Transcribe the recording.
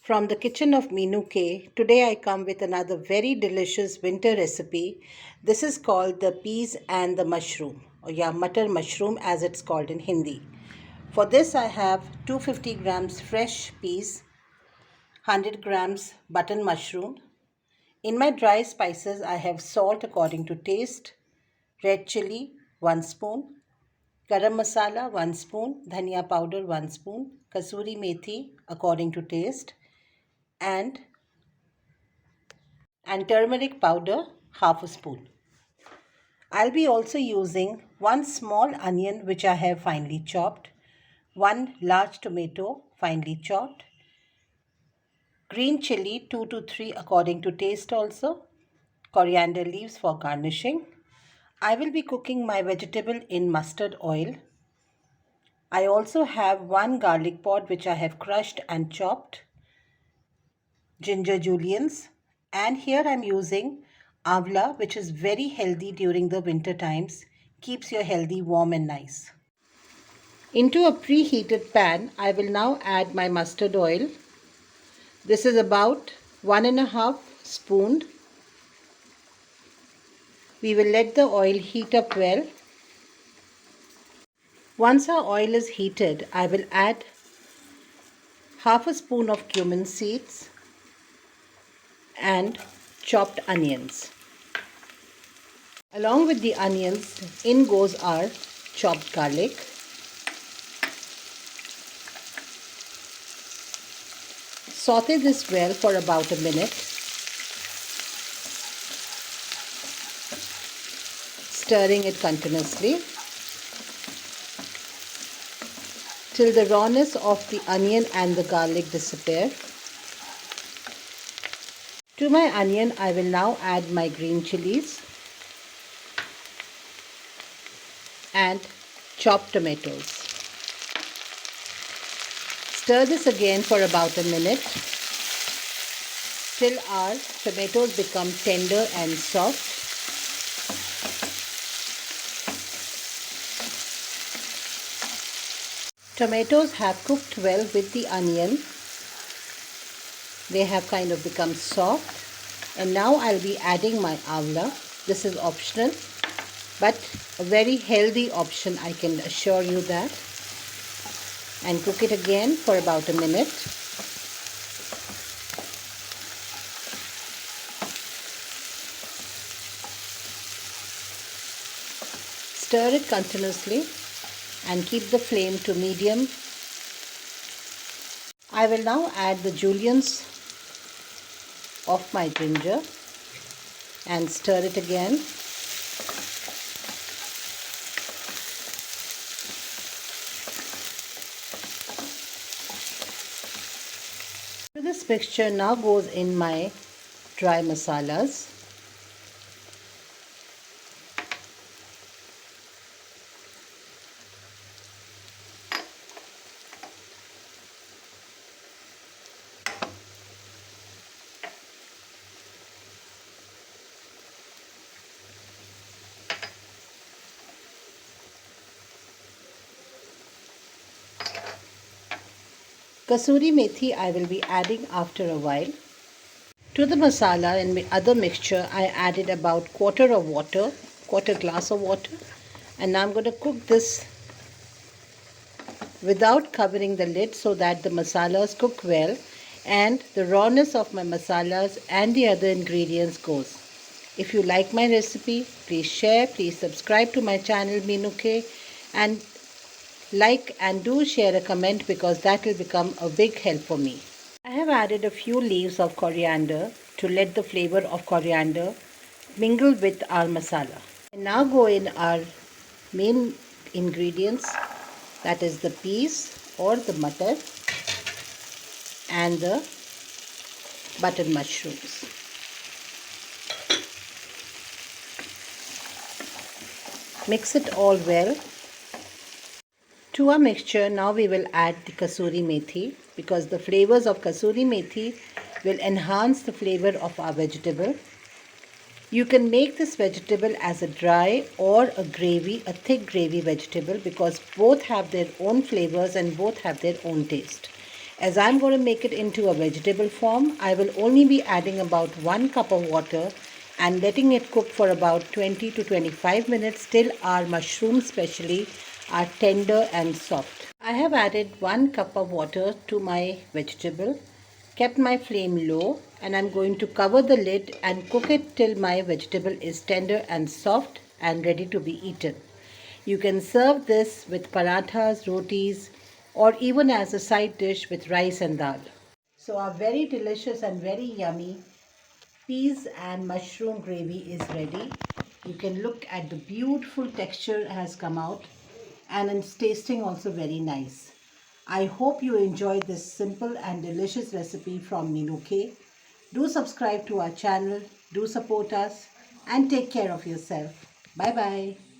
From the kitchen of Meenu K, today I come with another very delicious winter recipe. This is called the peas and the mushroom, or matar mushroom as it's called in Hindi. For this I have 250 grams fresh peas, 100 grams button mushroom. In my dry spices I have salt according to taste, red chili 1 spoon, garam masala 1 spoon, dhania powder 1 spoon, kasuri methi according to taste, and turmeric powder half a spoon. I'll be also using one small onion which I have finely chopped, one large tomato finely chopped, green chili 2 to 3 according to taste also, coriander leaves for garnishing. I will be cooking my vegetable in mustard oil. I also have one garlic pod which I have crushed and chopped, ginger juliens, and here I'm using avla, which is very healthy during the winter times, keeps your healthy warm and nice. Into a preheated pan I will now add my mustard oil. This is about 1.5 spoon. We will let the oil heat up well. Once our oil is heated, I will add half a spoon of cumin seeds and chopped onions. Along with the onions, in goes our chopped garlic. Saute this well for about a minute. Stirring it continuously till the rawness of the onion and the garlic disappear. To my onion, I will now add my green chilies and chopped tomatoes. Stir this again for about a minute till our tomatoes become tender and soft. Tomatoes have cooked well with the onion. They have kind of become soft, and now I'll be adding my avla. This is optional, but a very healthy option, I can assure you that. And cook it again for about a minute. Stir it continuously and keep the flame to medium. I will now add the juliens of my ginger and stir it again. To this mixture now goes in my dry masalas. Kasuri methi I will be adding after a while. To the masala and my other mixture, I added about quarter glass of water, and now I'm going to cook this without covering the lid so that the masalas cook well and the rawness of my masalas and the other ingredients goes. If you like my recipe, please share, please subscribe to my channel Meenu K, and like and do share a comment because that will become a big help for me. I have added a few leaves of coriander to let the flavor of coriander mingle with our masala. And now go in our main ingredients, that is the peas or the matar and the button mushrooms. Mix it all well. To our mixture, now we will add the kasuri methi because the flavors of kasuri methi will enhance the flavor of our vegetable. You can make this vegetable as a dry or a thick gravy vegetable because both have their own flavors and both have their own taste. As I'm going to make it into a vegetable form, I will only be adding about 1 cup of water and letting it cook for about 20 to 25 minutes till our mushrooms especially are tender and soft. I have added 1 cup of water to my vegetable, kept my flame low, and I'm going to cover the lid and cook it till my vegetable is tender and soft and ready to be eaten. You can serve this with parathas, rotis, or even as a side dish with rice and dal. So our very delicious and very yummy peas and mushroom gravy is ready. You can look at the beautiful texture has come out, and it's tasting also very nice. I hope you enjoyed this simple and delicious recipe from Neenu K. Do subscribe to our channel, do support us, and take care of yourself. Bye bye.